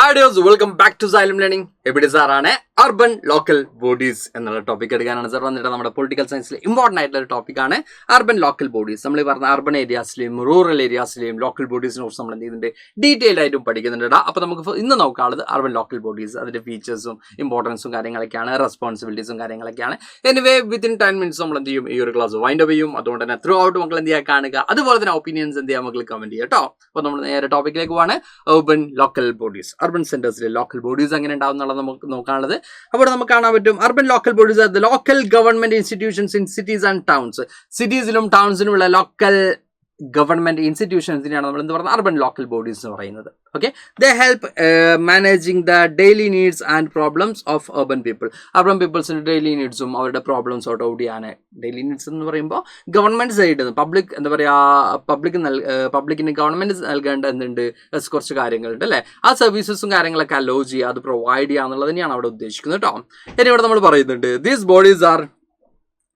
Hi dears, welcome back to Xylem learning. എവിടെ സാറാണ് urban local bodies എന്നുള്ള topic എടുക്കാനാണ് സാർ വന്നിട്ട്. നമ്മുടെ പൊളിറ്റിക്കൽ സയൻസിൽ ഇമ്പോർട്ടൻ്റ് ആയിട്ടുള്ള ഒരു ടോപ്പിക്കാണ് അർബൻ ലോക്കൽ ബോഡീസ്. നമ്മൾ ഈ പറഞ്ഞ അർബൻ ഏരിയാസിലെയും റൂറൽ ഏരിയാസിലെയും ലോക്കൽ ബോഡീസിനെ കുറിച്ച് നമ്മൾ എന്ത് ചെയ്യുന്നുണ്ട്, ഡീറ്റെയിൽ ആയിട്ടും പഠിക്കുന്നുണ്ട്. അപ്പോൾ നമുക്ക് ഇന്ന് നോക്കാനുള്ളത് അർബൻ ലോക്കൽ ബോഡീസ്, അതിൻ്റെ ഫീച്ചേഴ്സും ഇമ്പോർട്ടൻസും കാര്യങ്ങളൊക്കെയാണ്, റെസ്പോൺസിബിലിറ്റീസും കാര്യങ്ങളൊക്കെയാണ്. എനിവേ വിത്തിൻ 10 minutes നമ്മൾ എന്ത് ചെയ്യും, ഈ ഒരു ക്ലാസ് വൈൻഡ് അപ്പ് ചെയ്യും. അതുകൊണ്ട് തന്നെ ത്രൂ ഔട്ട് മക്കൾ എന്ത് ചെയ്യുക, കാണുക. അതുപോലെ തന്നെ ഒപ്പീനിയൻസ് എന്ത് ചെയ്യുക, മക്കൾ കമൻറ്റ് ചെയ്യുക കേട്ടോ. അപ്പോൾ നമ്മൾ നേരെ ടോപ്പിക്കിലേക്ക് പോവാണ്. അർബൻ ലോക്കൽ ബോഡീസ്, അർബൻ സെന്റേഴ്സിലെ ലോക്കൽ ബോഡീസ് എങ്ങനെ ഉണ്ടാവും എന്നുള്ളത് നമുക്ക് നോക്കാനുള്ളത്. അപ്പോൾ നമുക്ക് കാണാൻ പറ്റും, urban local bodies are the local government institutions in cities and towns. സിറ്റീസിലും ടൗൺസിലുമുള്ള ലോക്കൽ ഗവൺമെന്റ് ഇൻസ്റ്റിറ്റ്യൂഷൻസിനെയാണ് നമ്മൾ എന്ത് പറയുന്നത്, അർബൻ ലോക്കൽ ബോഡീസ് എന്ന് പറയുന്നത്. Okay, they help managing the daily needs and problems of urban people. Urban പീപ്പിൾസിന്റെ ഡെയിലി നീഡ്സും അവരുടെ പ്രോബ്ലംസ് സോർട്ട് ഔട്ട് ചെയ്യാൻ. ഡെയിലി നീഡ്സ് എന്ന് പറയുമ്പോൾ ഗവൺമെന്റ് സൈഡിൽ നിന്ന് പബ്ലിക് എന്താ പറയുക, പബ്ലിക്കിന് ഗവൺമെന്റ് നൽകേണ്ട എന്തുണ്ട്, കുറച്ച് കാര്യങ്ങളുണ്ട് അല്ലേ. ആ സർവീസസും കാര്യങ്ങളൊക്കെ അലോ ചെയ്യുക, അത് പ്രൊവൈഡ് ചെയ്യുക എന്നുള്ളത് തന്നെയാണ് അവിടെ ഉദ്ദേശിക്കുന്നത് കേട്ടോ. ഇനി ഇവിടെ നമ്മൾ പറയുന്നുണ്ട്, these bodies are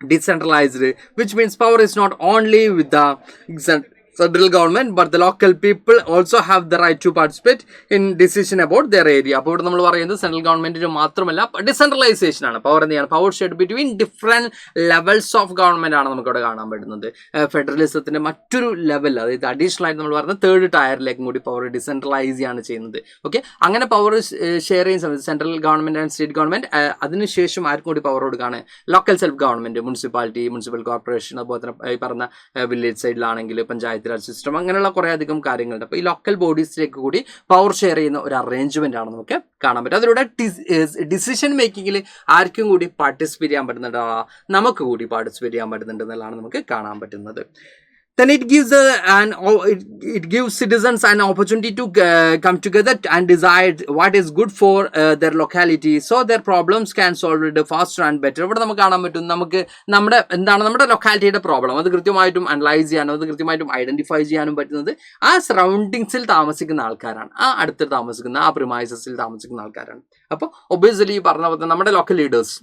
decentralized, which means power is not only with the central government but the local people also have the right to participate in decision about their area. അപ്പോൾ ഇവിടെ നമ്മൾ പറയുന്നത് സെൻട്രൽ ഗവൺമെന്റിന് മാത്രമല്ല, ഡിസെൻട്രലൈസേഷൻ ആണ്. Power എന്ത് ചെയ്യണം, power shared between different levels of government ആണ് നമുക്കിവിടെ കാണാൻ പറ്റുന്നത്. ഫെഡറലിസത്തിന്റെ മറ്റൊരു ലെവൽ, അതായത് അഡീഷണൽ ആയിട്ട് നമ്മൾ പറയുന്നത് തേർഡ് ടയറിലേക്കും കൂടി പവർ ഡിസെൻട്രലൈസ് ആണ് ചെയ്യുന്നത്. ഓക്കെ, അങ്ങനെ പവർ ഷെയർ ചെയ്യുന്ന സമയത്ത് central government and state government, അതിനുശേഷം ആർക്കും കൂടി പവർ കൊടുക്കുകയാണ്, local self government, municipality, municipal corporation, അതുപോലെ തന്നെ ഈ പറഞ്ഞ വില്ലേജ് സൈഡിലാണെങ്കിൽ പഞ്ചായത്ത് സിസ്റ്റം, അങ്ങനെയുള്ള കുറേ അധികം കാര്യങ്ങളുണ്ട്. അപ്പോൾ ഈ ലോക്കൽ ബോഡീസിലേക്ക് കൂടി പവർ ഷെയർ ചെയ്യുന്ന ഒരു അറേഞ്ച്മെന്റ് ആണ് നമുക്ക് കാണാൻ പറ്റും. അതിലൂടെ ഡിസിഷൻ മേക്കിങ്ങിൽ ആർക്കും കൂടി പാർട്ടിസിപ്പേറ്റ് ചെയ്യാൻ പറ്റുന്നുണ്ട്, നമുക്ക് കൂടി പാർട്ടിസിപ്പേറ്റ് ചെയ്യാൻ പറ്റുന്നുണ്ട് എന്നുള്ളതാണ് നമുക്ക് കാണാൻ പറ്റുന്നത്. Then it gives citizens an opportunity to come together and decide what is good for their locality, so their problems can solve it faster and better. ഇവിടെ നമുക്ക് കാണാൻ പറ്റും, നമുക്ക് നമ്മുടെ ലൊക്കാലിറ്റിയുടെ പ്രോബ്ലം അത് കൃത്യമായിട്ടും അനലൈസ് ചെയ്യാനും അത് കൃത്യമായിട്ടും ഐഡന്റിഫൈ ചെയ്യാനും പറ്റുന്നത് ആ സറൗണ്ടിങ്സിൽ താമസിക്കുന്ന ആൾക്കാരാണ്, ആ അടുത്ത് താമസിക്കുന്ന, ആ പ്രിമൈസസിൽ താമസിക്കുന്ന ആൾക്കാരാണ്. അപ്പോൾ ഒബിയസ്ലി പറഞ്ഞ പോലെ നമ്മുടെ ലോക്കൽ ലീഡേഴ്സ്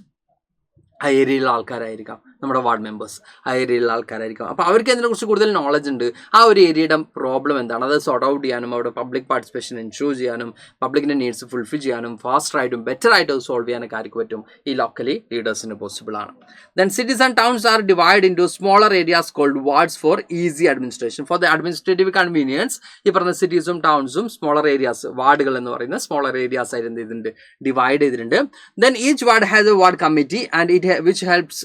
ആ ഏരിയയിലുള്ള ആൾക്കാരായിരിക്കാം, നമ്മുടെ വാർഡ് മെമ്പേഴ്സ് ആ ഏരിയയിലുള്ള ആൾക്കാരായിരിക്കാം. അപ്പോൾ അവർക്ക് അതിനെക്കുറിച്ച് കൂടുതൽ നോളജ് ഉണ്ട്. ആ ഒരു ഏരിയയുടെ പ്രോബ്ലം എന്താണ്, അത് സോർട്ട് ഔട്ട് ചെയ്യാനും അവിടെ പബ്ലിക് പാർട്ടിസിപ്പേഷൻ എൻഷൂർ ചെയ്യാനും പബ്ലിക്കിൻ്റെ നീഡ്സ് ഫുൾഫിൽ ചെയ്യാനും ഫാസ്റ്ററായിട്ടും ബെറ്ററായിട്ടും അത് സോൾവ് ചെയ്യാനൊക്കെ ആർക്ക് പറ്റും, ഈ ലോക്കലി ലീഡേഴ്സിന് പോസിബിൾ ആണ്. Then cities and towns are divide into smaller areas called wards for easy administration. For the administrative convenience ഈ പറഞ്ഞ സിറ്റീസും ടൗൺസും സ്മോളർ ഏരിയാസ്, വാർഡുകൾ എന്ന് പറയുന്ന സ്മോളർ ഏരിയാസ് ആയിട്ട് എന്ത് ചെയ്തിട്ടുണ്ട്, ഡിവൈഡ് ചെയ്തിട്ടുണ്ട്. Then each ward has A ward committee and which helps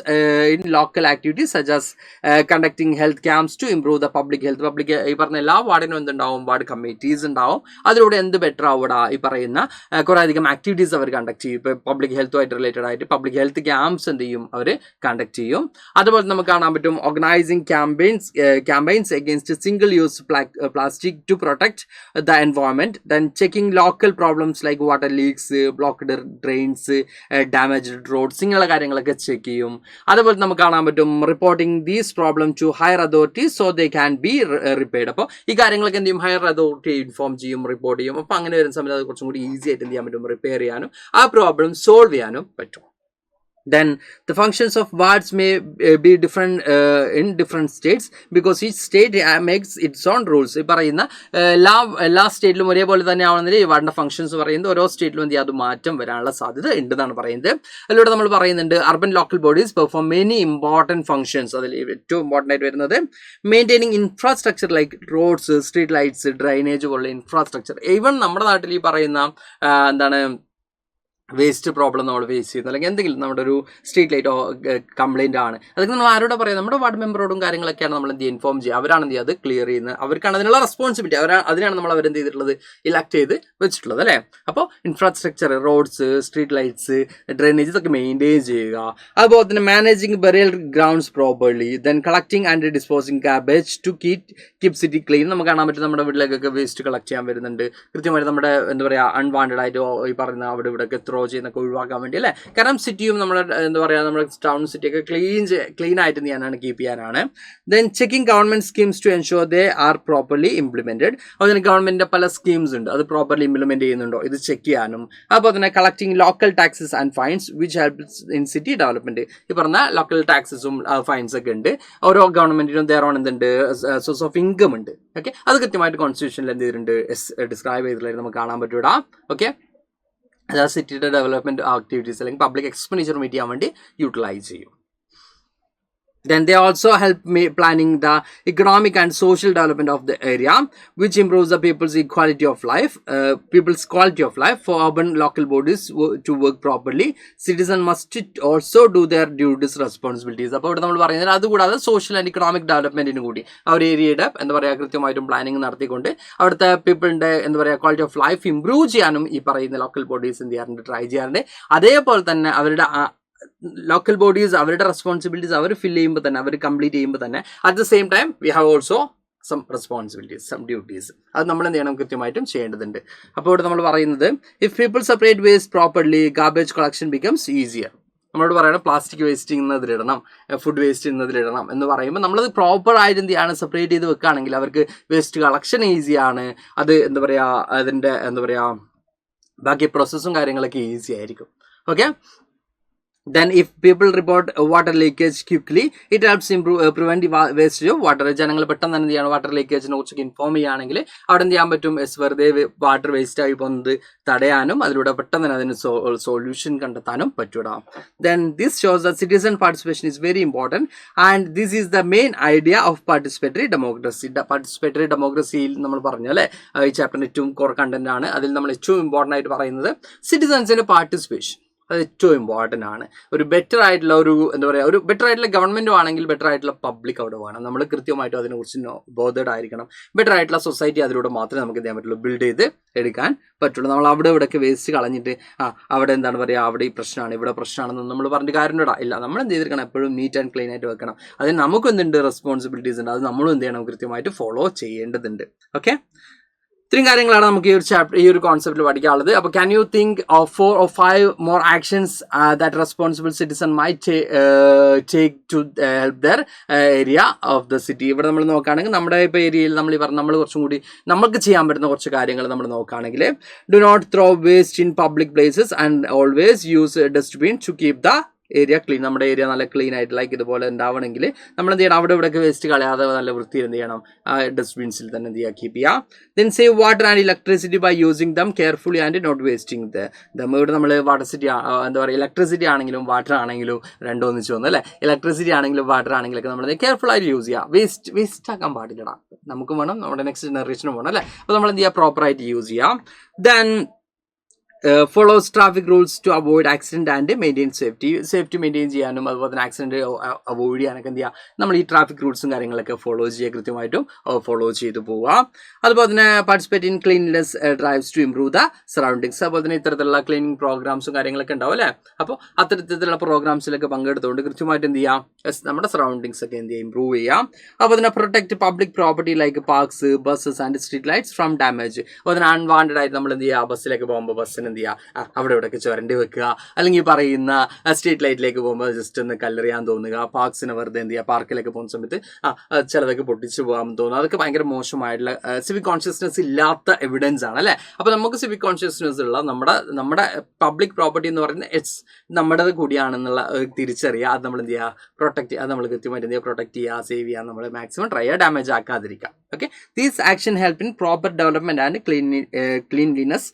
in local activities such as conducting health camps to improve the public health. Public ഈ പറഞ്ഞ എല്ലാ വാർഡിനും എന്തുണ്ടാവും, വാർഡ് കമ്മിറ്റീസ് ഉണ്ടാവും. അതിലൂടെ എന്ത് ബെറ്റർ ആവുക, ഈ പറയുന്ന കുറേ അധികം ആക്ടിവിറ്റീസ് അവർ കണ്ടക്ട് ചെയ്യും. ഇപ്പോൾ പബ്ലിക് ഹെൽത്തുമായിട്ട് റിലേറ്റഡ് ആയിട്ട് പബ്ലിക് ഹെൽത്ത് ക്യാമ്പ്സ് എന്ത് ചെയ്യും, അവർ കണ്ടക്ട് ചെയ്യും. അതുപോലെ നമുക്ക് കാണാൻ പറ്റും, organising campaigns against single use plastic to protect the environment. Then checking local problems like water leaks, blocked drains, damaged roads, ഇങ്ങനെയുള്ള കാര്യങ്ങളൊക്കെ ചെക്ക് ചെയ്യും. അതുപോലെ നമുക്ക് കാണാൻ പറ്റും, reporting these problem to higher authorities so they can be repaired. അപ്പോൾ ഈ കാര്യങ്ങളൊക്കെ എന്ത് ചെയ്യും, ഹയർ അതോറിറ്റിയെ ഇൻഫോം ചെയ്യും, റിപ്പോർട്ട് ചെയ്യും. അപ്പോൾ അങ്ങനെ വരുന്ന സമയത്ത് അത് കുറച്ചും കൂടി ഈസി ആയിട്ട് എന്ത് ചെയ്യാൻ പറ്റും, റിപ്പയർ ചെയ്യാനും ആ പ്രോബ്ലം സോൾവ് ചെയ്യാനും പറ്റും. Then the functions of wards may be different in different states because each state makes its own rules. ഈ പറയുന്ന എല്ലാ സ്റ്റേറ്റിലും ഒരേപോലെ തന്നെ ആവുന്നതിൽ ഈ വാർഡിൻ്റെ ഫംഗ്ഷൻസ് പറയുന്നത് ഓരോ സ്റ്റേറ്റിലും എന്ത് ചെയ്യാം, അത് മാറ്റം വരാനുള്ള സാധ്യത ഉണ്ടെന്നാണ് പറയുന്നത്. അതിലൂടെ നമ്മൾ പറയുന്നുണ്ട്, urban local bodies perform many important functions. അതിൽ ഏറ്റവും ഇമ്പോർട്ടൻ്റ് ആയിട്ട് വരുന്നത് maintaining infrastructure like roads, street lights, drainage പോലുള്ള ഇൻഫ്രാസ്ട്രക്ചർ. ഈവൻ നമ്മുടെ നാട്ടിൽ ഈ പറയുന്ന എന്താണ് വേസ്റ്റ് പ്രോബ്ലം നമ്മൾ ഫേസ് ചെയ്യുന്നു, അല്ലെങ്കിൽ എന്തെങ്കിലും നമ്മുടെ ഒരു സ്ട്രീറ്റ് ലൈറ്റോ കംപ്ലൈൻ്റ് ആണ്, അതൊക്കെ നമ്മൾ ആരോടെ പറയാം, നമ്മുടെ വാർഡ് മെമ്പറോടും കാര്യങ്ങളൊക്കെയാണ് നമ്മൾ എന്ത് ഇൻഫോം ചെയ്യുക. അവരാണ് എന്ത് ചെയ്യുക, അത് ക്ലിയർ ചെയ്യുന്നത്, അവർക്കാണ് അതിനുള്ള റെസ്പോൺസിബിലിറ്റി, അതിനാണ് നമ്മൾ അവരെന്ത് ചെയ്തിട്ടുള്ളത്, ഇലക്ട് ചെയ്ത് വെച്ചിട്ടുള്ളത് അല്ലേ. അപ്പോൾ infrastructure, roads, street lights, drainage ഇതൊക്കെ മെയിൻറ്റെയിൻ ചെയ്യുക. അതുപോലെ തന്നെ managing burial grounds properly, then collecting and disposing garbage to keep city clean. നമുക്ക് കാണാൻ പറ്റും, നമ്മുടെ വീട്ടിലേക്കൊക്കെ വേസ്റ്റ് കളക്ട് ചെയ്യാൻ വരുന്നുണ്ട്, കൃത്യമായിട്ട് നമ്മുടെ എന്താ പറയുക അൺവാണ്ടഡ് ആയിട്ട് ഈ പറയുന്ന അവിടെ ഇവിടെയൊക്കെ ത്രോ റോ ചെയ്യുന്നൊക്കെ ഒഴിവാക്കാൻ വേണ്ടി അല്ലേ. കാരണം സിറ്റിയും നമ്മുടെ എന്താ പറയുക നമ്മുടെ ടൗൺ സിറ്റിയൊക്കെ ക്ലീൻ ആയിട്ട് ചെയ്യാനാണ്, കീപ്പ് ചെയ്യാനാണ്. Then checking government schemes to ensure they are properly implemented. അതുപോലെ ഗവൺമെന്റിന്റെ പല സ്കീംസ് ഉണ്ട്, അത് പ്രോപ്പർലി ഇംപ്ലിമെന്റ് ചെയ്യുന്നുണ്ടോ ഇത് ചെക്ക് ചെയ്യാനും. അതുപോലെ തന്നെ collecting local taxes and finds which helps in city development. ഈ പറഞ്ഞ ലോക്കൽ ടാക്സസും ഫൈൻസ് ഒക്കെ ഉണ്ട്. ഓരോ ഗവൺമെന്റിനും ദേറോൺ എന്തുണ്ട്, സോഴ്സ് ഓഫ് ഇൻകം ഉണ്ട്. ഓക്കെ, അത് കൃത്യമായിട്ട് കോൺസ്റ്റിറ്റ്യൂഷനിൽ എന്ത് ചെയ്തിട്ടുണ്ട്, ഡിസ്ക്രൈബ് ചെയ്തിട്ടുള്ളത് നമുക്ക് കാണാൻ പറ്റൂടാ. ഓക്കെ, അതായത് സിറ്റിയുടെ ഡെവലപ്മെന്റ് ആക്ടിവിറ്റീസ് അല്ലെങ്കിൽ പബ്ലിക് എക്സ്പെൻഡിച്ചർ മീറ്റ് ചെയ്യാൻ വേണ്ടി യൂട്ടിലൈസ് ചെയ്യും. Then they also help me planning the economic and social development of the area, which improves the people's quality of life. For urban local bodies to work properly, citizens must also do their duties responsibilities. അപ്പോൾ ഇവിടെ നമ്മൾ പറയുന്നത് അതുകൂടാതെ social and economic ഡെവലപ്മെന്റിന് കൂടി ആ ഒരു ഏരിയയുടെ എന്താ പറയുക കൃത്യമായിട്ടും പ്ലാനിങ് നടത്തിക്കൊണ്ട് അവിടുത്തെ പീപ്പിളിന്റെ എന്താ പറയുക ക്വാളിറ്റി ഓഫ് ലൈഫ് ഇംപ്രൂവ് ചെയ്യാനും ഈ പറയുന്ന ലോക്കൽ ബോഡീസ് എന്ത് ചെയ്യാറുണ്ട്, ട്രൈ ചെയ്യാറുണ്ട്. അതേപോലെ തന്നെ അവരുടെ ലോക്കൽ ബോഡീസ് അവരുടെ റെസ്പോൺസിബിലിറ്റീസ് അവർ ഫിൽ ചെയ്യുമ്പോൾ തന്നെ, അവർ കംപ്ലീറ്റ് ചെയ്യുമ്പോൾ തന്നെ at the same time we have also some responsibilities, some duties. അത് നമ്മൾ എന്ത് ചെയ്യണം, കൃത്യമായിട്ടും ചെയ്യേണ്ടതുണ്ട്. അപ്പോൾ ഇവിടെ നമ്മൾ പറയുന്നത് if people separate waste properly garbage collection becomes easier. നമ്മളോട് പറയണം പ്ലാസ്റ്റിക് വേസ്റ്റ് ഇന്നതിലിടണം, ഫുഡ് വേസ്റ്റ് ഇന്നതിലിടണം എന്ന് പറയുമ്പോൾ നമ്മളത് പ്രോപ്പർ ആയിട്ട് എന്ത് ചെയ്യാണ്, സെപ്പറേറ്റ് ചെയ്ത് വെക്കുകയാണെങ്കിൽ അവർക്ക് വേസ്റ്റ് കളക്ഷൻ ഈസിയാണ്. അത് എന്താ പറയുക അതിൻ്റെ എന്താ പറയുക ബാക്കി പ്രോസസ്സും കാര്യങ്ങളൊക്കെ ഈസി ആയിരിക്കും. Okay, then if people report water leakage quickly, it helps prevent wastage of water. ജനങ്ങൾ പെട്ടെന്ന് തന്നെ എന്ത് ചെയ്യണം, വാട്ടർ ലീക്കേജിനെ കുറിച്ചൊക്കെ ഇൻഫോം ചെയ്യുകയാണെങ്കിൽ അവിടെ എന്ത് ചെയ്യാൻ പറ്റും, വെറുതെ വാട്ടർ വേസ്റ്റ് ആയി പോകുന്നത് തടയാനും അതിലൂടെ പെട്ടെന്ന് തന്നെ അതിന് സൊല്യൂഷൻ കണ്ടെത്താനും പറ്റൂടാ. Then this shows that citizen participation is very important and this is the main idea of participatory democracy. Participatory democracy നമ്മൾ പറഞ്ഞു അല്ലേ, ഈ ചാപ്റ്ററിന് ഏറ്റവും കോർ കണ്ടന്റ് ആണ്. അതിൽ നമ്മൾ ഏറ്റവും ഇമ്പോർട്ടൻ്റ് ആയിട്ട് പറയുന്നത് സിറ്റിസൺസിന്റെ പാർട്ടിസിപ്പേഷൻ. അത് ഏറ്റവും ഇമ്പോർട്ടൻ്റ് ആണ്. ഒരു ബെറ്റർ ആയിട്ടുള്ള ഒരു എന്താ പറയുക ഒരു ബെറ്റർ ആയിട്ടുള്ള ഗവൺമെൻറ്റും ആണെങ്കിൽ ബെറ്റർ ആയിട്ടുള്ള പബ്ലിക് അവിടെ വേണം. നമ്മൾ കൃത്യമായിട്ടും അതിനെക്കുറിച്ച് ബോധേഡ് ആയിരിക്കണം. ബെറ്റർ ആയിട്ടുള്ള സൊസൈറ്റി അതിലൂടെ മാത്രമേ നമുക്ക് ചെയ്യാൻ പറ്റുള്ളൂ, ബിൽഡ് ചെയ്ത് എടുക്കാൻ പറ്റുള്ളൂ. നമ്മൾ അവിടെ ഇവിടെയൊക്കെ വേസ്റ്റ് കളഞ്ഞിട്ട് അവിടെ എന്താണ് പറയുക അവിടെ ഈ പ്രശ്നമാണ് ഇവിടെ പ്രശ്നമാണെന്ന് നമ്മൾ പറഞ്ഞിട്ട് കാര്യമുണ്ടോ ഇല്ല. നമ്മൾ എന്ത് ചെയ്തിരിക്കണം, എപ്പോഴും നീറ്റ് ആൻഡ് ക്ലീൻ ആയിട്ട് വെക്കണം. അതിന് നമുക്ക് എന്തുണ്ട്, റെസ്പോൺസിബിലിറ്റീസ് ഉണ്ട്. അത് നമ്മളും എന്ത് ചെയ്യണം, കൃത്യമായിട്ട് ഫോളോ ചെയ്യേണ്ടതുണ്ട്. ഓക്കെ, ഇത്രയും കാര്യങ്ങളാണ് നമുക്ക് ഈ ഒരു ചാപ്റ്റർ ഈ ഒരു കോൺസെപ്റ്റിൽ പഠിക്കാനുള്ളത്. അപ്പോൾ can you think of 4 or 5 more actions that responsible citizen might take to help their area of the city? ഇവിടെ നമ്മൾ നോക്കുകയാണെങ്കിൽ നമ്മുടെ ഇപ്പോൾ ഏരിയയിൽ നമ്മൾ കുറച്ചും കൂടി നമുക്ക് ചെയ്യാൻ പറ്റുന്ന കുറച്ച് കാര്യങ്ങൾ നമ്മൾ നോക്കുകയാണെങ്കിൽ do not throw waste in public places and always use dustbin to keep the area clean. നമ്മുടെ ഏരിയ നല്ല ക്ലീൻ ആയിട്ട് ലൈക്ക് ഇതുപോലെ ഉണ്ടാവണമെങ്കിൽ നമ്മൾ എന്ത് ചെയ്യണം, അവിടെ ഇവിടെയൊക്കെ വേസ്റ്റ് കളയാതെ നല്ല വൃത്തിയിൽ എന്ത് ചെയ്യണം, ആ ഡസ്റ്റ്ബിൻസിൽ തന്നെ എന്ത് ചെയ്യുക, കീപ്പ് ചെയ്യുക. Then save water and electricity by using them carefully and not wasting them. ഇവിടെ നമ്മൾ വാട്ടർ സിറ്റി എന്താ പറയുക ഇലക്ട്രിസിറ്റി ആണെങ്കിലും വാട്ടർ ആണെങ്കിലും രണ്ടും ഒന്നിച്ച് വന്നു അല്ലേ. ഇലക്ട്രിസിറ്റി ആണെങ്കിലും വാട്ടർ ആണെങ്കിലൊക്കെ നമ്മൾ കെയർഫുൾ ആയിട്ട് യൂസ് ചെയ്യുക. വേസ്റ്റ് ആക്കാൻ പാടില്ലടാ, നമുക്കും വേണം നമ്മുടെ നെക്സ്റ്റ് ജനറേഷനും വേണം അല്ലേ. അപ്പോൾ നമ്മൾ എന്ത് ചെയ്യുക, പ്രോപ്പറായിട്ട് യൂസ് ചെയ്യാം. Then follows traffic rules to avoid accident and maintain safety maintain ചെയ്യാനും അതുപോലെ തന്നെ ആക്സിഡൻറ്റ് അവോയ്ഡ് ചെയ്യാനൊക്കെ എന്ത് ചെയ്യുക, നമ്മൾ ഈ ട്രാഫിക് റൂൾസും കാര്യങ്ങളൊക്കെ ഫോളോ ചെയ്യുക, കൃത്യമായിട്ടും ഫോളോ ചെയ്തു പോവുക. അതുപോലെ തന്നെ participate in cleanliness drives to improve the surroundings. അതുപോലെ തന്നെ ഇത്തരത്തിലുള്ള ക്ലീനിങ് പ്രോഗ്രാംസും കാര്യങ്ങളൊക്കെ ഉണ്ടാവും അല്ലേ. അപ്പോൾ അത്തരത്തിലുള്ള പ്രോഗ്രാംസിലൊക്കെ പങ്കെടുത്തുകൊണ്ട് കൃത്യമായിട്ട് എന്ത് ചെയ്യാം, നമ്മുടെ സറൗണ്ടിങ്സ് ഒക്കെ എന്ത് ചെയ്യുക, ഇംപ്രൂവ് ചെയ്യാം. അപ്പോൾ തന്നെ protect public property like parks, buses and street lights from damage. അപ്പോൾ അതിന് അൺവാണ്ടഡ് ആയിട്ട് നമ്മൾ എന്ത് ചെയ്യുക, ബസ്സിലേക്ക് പോകുമ്പോൾ ബസ്സിന് എന്ത് ചെയ്യുക, അവിടെ ഇവിടെയൊക്കെ ചുരണ്ടി വെക്കുക, അല്ലെങ്കിൽ പറയുന്ന സ്ട്രീറ്റ് ലൈറ്റിലേക്ക് പോകുമ്പോൾ ജസ്റ്റ് ഒന്ന് കല്ലെറിയാൻ തോന്നുക, പാർക്സിന് വെറുതെ എന്ത് ചെയ്യുക, പാർക്കിലേക്ക് പോകുന്ന സമയത്ത് ചിലതൊക്കെ പൊട്ടിച്ചു പോകാൻ തോന്നുക. അതൊക്കെ ഭയങ്കര മോശമായിട്ടുള്ള സിവിക് കോൺഷ്യസ്നെസ് ഇല്ലാത്ത എവിഡൻസ് ആണ് അല്ലേ. അപ്പോൾ നമുക്ക് സിവിക് കോൺഷ്യസ്നെസ് ഉള്ള നമ്മുടെ പബ്ലിക് പ്രോപ്പർട്ടി എന്ന് പറയുന്നത് ഇറ്റ്സ് നമ്മുടേത് കൂടിയാണെന്നുള്ള തിരിച്ചറിയുക. അത് നമ്മൾ എന്ത് ചെയ്യുക, പ്രൊട്ടക്ട് ചെയ്യുക, അത് നമ്മൾ കൃത്യമായിട്ട് എന്ത് ചെയ്യുക, പ്രൊട്ടക്ട് ചെയ്യുക, സേവ് ചെയ്യുക, നമ്മൾ മാക്സിമം ട്രൈ ചെയ്യുക, ഡാമേജ് ആക്കാതിരിക്കുക. Okay, these action help in proper development and cleanliness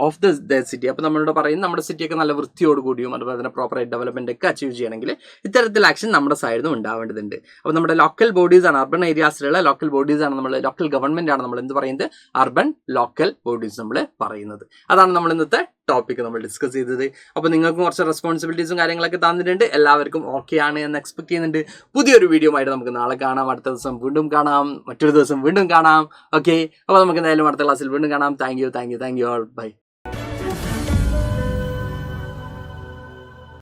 of the city. അപ്പോൾ നമ്മളോട് പറയും നമ്മുടെ സിറ്റിയൊക്കെ നല്ല വൃത്തിയോട് കൂടിയും അതുപോലെ തന്നെ പ്രോപ്പറായിട്ട് ഡെവലപ്മെന്റ് ഒക്കെ അച്ചീവ് ചെയ്യണമെങ്കിൽ ഇത്തരത്തിൽ ആക്ഷൻ നമ്മുടെ സൈഡിൽ നിന്ന് ഉണ്ടാവേണ്ടതുണ്ട്. അപ്പോൾ നമ്മുടെ ലോക്കൽ ബോഡീസ് ആണ്, അർബൻ ഏരിയാസിലുള്ള ലോക്കൽ ബോഡീസ് ആണ്, നമ്മൾ ലോക്കൽ ഗവൺമെന്റ് ആണ് നമ്മൾ എന്ത് പറയുന്നത്, അർബൻ ലോക്കൽ ബോഡീസ് നമ്മൾ പറയുന്നത്. അതാണ് നമ്മൾ ഇന്നത്തെ ടോപ്പിക് നമ്മൾ ഡിസ്കസ് ചെയ്തത്. അപ്പോൾ നിങ്ങൾക്കും കുറച്ച് റെസ്പോൺസിബിലിറ്റീസും കാര്യങ്ങളൊക്കെ തന്നിട്ടുണ്ട്. എല്ലാവർക്കും ഓക്കെ ആണ് എന്ന് എക്സ്പെക്ട് ചെയ്യുന്നുണ്ട്. പുതിയൊരു വീഡിയോ ആയിട്ട് നമുക്ക് നാളെ കാണാം, അടുത്ത ദിവസം വീണ്ടും കാണാം, മറ്റൊരു ദിവസം വീണ്ടും കാണാം. ഓക്കെ, അപ്പോൾ നമുക്ക് എന്തായാലും അടുത്ത ക്ലാസ്സിൽ വീണ്ടും കാണാം. Thank you all, by.